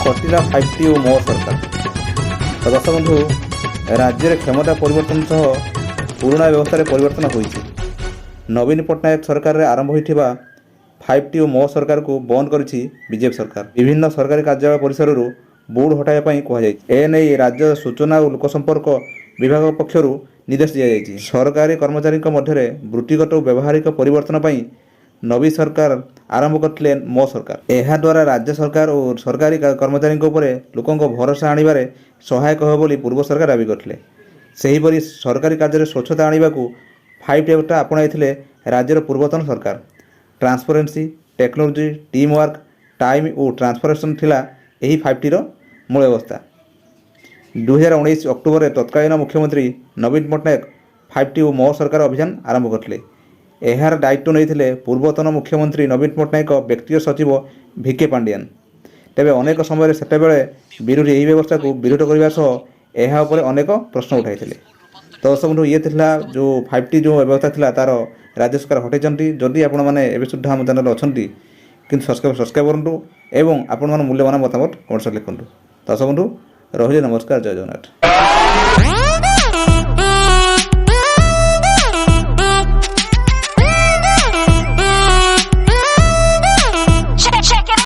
ଖଟିଲା 5T ଓ ମୋ ସରକାର। ତ ଦର୍ଶକ ବନ୍ଧୁ, ରାଜ୍ୟରେ କ୍ଷମତା ପରିବର୍ତ୍ତନ ସହ ପୁରୁଣା ବ୍ୟବସ୍ଥାରେ ପରିବର୍ତ୍ତନ ହୋଇଛି। ନବୀନ ପଟ୍ଟନାୟକ ସରକାରରେ ଆରମ୍ଭ ହୋଇଥିବା 5T ଓ ମୋ ସରକାରକୁ ବନ୍ଦ କରିଛି ବିଜେପି ସରକାର। ବିଭିନ୍ନ ସରକାରୀ କାର୍ଯ୍ୟାଳୟ ପରିସରରୁ ବୋର୍ଡ ହଟାଇବା ପାଇଁ କୁହାଯାଇଛି। ଏନେଇ ରାଜ୍ୟ ସୂଚନା ଓ ଲୋକସମ୍ପର୍କ ବିଭାଗ ପକ୍ଷରୁ ନିର୍ଦ୍ଦେଶ ଦିଆଯାଇଛି। ସରକାରୀ କର୍ମଚାରୀଙ୍କ ମଧ୍ୟରେ ବୃତ୍ତିଗତ ଓ ବ୍ୟବହାରିକ ପରିବର୍ତ୍ତନ ପାଇଁ ନବୀନ ସରକାର ଆରମ୍ଭ କରିଥିଲେ ମୋ ସରକାର। ଏହାଦ୍ୱାରା ରାଜ୍ୟ ସରକାର ଓ ସରକାରୀ କର୍ମଚାରୀଙ୍କ ଉପରେ ଲୋକଙ୍କ ଭରସା ଆଣିବାରେ ସହାୟକ ହେବ ବୋଲି ପୂର୍ବ ସରକାର ଦାବି କରିଥିଲେ। ସେହିପରି ସରକାରୀ କାର୍ଯ୍ୟରେ ସ୍ୱଚ୍ଛତା ଆଣିବାକୁ 5T ଆପଣାଇଥିଲେ ରାଜ୍ୟର ପୂର୍ବତନ ସରକାର। Transparency, technology, team work, time ଓ ଟ୍ରାନ୍ସଫରେନ୍ସ ଥିଲା ଏହି 5Tର ମୂଳ ବ୍ୟବସ୍ଥା। 2019 ଅକ୍ଟୋବରରେ ତତ୍କାଳୀନ ମୁଖ୍ୟମନ୍ତ୍ରୀ ନବୀନ ପଟ୍ଟନାୟକ 5T ଓ ମୋ ସରକାର ଅଭିଯାନ ଆରମ୍ଭ କରିଥିଲେ। ଏହାର ଦାୟିତ୍ୱ ନେଇଥିଲେ ପୂର୍ବତନ ମୁଖ୍ୟମନ୍ତ୍ରୀ ନବୀନ ପଟ୍ଟନାୟକଙ୍କ ବ୍ୟକ୍ତିଗତ ସଚିବ ଭିକେ ପାଣ୍ଡିଆନ। ତେବେ ଅନେକ ସମୟରେ ସେତେବେଳେ ବିରୋଧୀ ଏହି ବ୍ୟବସ୍ଥାକୁ ବିରୋଧ କରିବା ସହ ଏହା ଉପରେ ଅନେକ ପ୍ରଶ୍ନ ଉଠାଇଥିଲେ। ତ ଦର୍ଶକ ବନ୍ଧୁ, ଇଏ ଥିଲା ଯେଉଁ 5T ଯେଉଁ ବ୍ୟବସ୍ଥା ଥିଲା ତାର ରାଜ୍ୟ ସରକାର ହଟାଇଛନ୍ତି। ଯଦି ଆପଣମାନେ ଏବେ ସୁଦ୍ଧା ଆମ ଚ୍ୟାନେଲ ଅଛନ୍ତି କିନ୍ତୁ ସବସ୍କ୍ରାଇବ୍ କରନ୍ତୁ ଏବଂ ଆପଣଙ୍କର ମୂଲ୍ୟବାନ ମତାମତ କମେଣ୍ଟରେ ଲେଖନ୍ତୁ। ଦର୍ଶକ ବନ୍ଧୁ, ରହିଲେ ନମସ୍କାର, ଜୟ ଜଗନ୍ନାଥ।